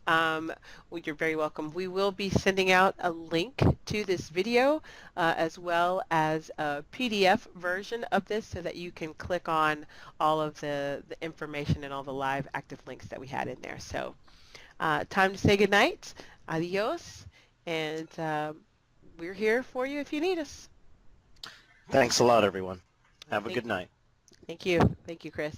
Well, you're very welcome. We will be sending out a link to this video as well as a PDF version of this so that you can click on all of the information and all the live active links that we had in there. So time to say goodnight. Adios. And we're here for you if you need us. Thanks a lot, everyone. Have a Thank, good night. thank you. Thank you, Chris.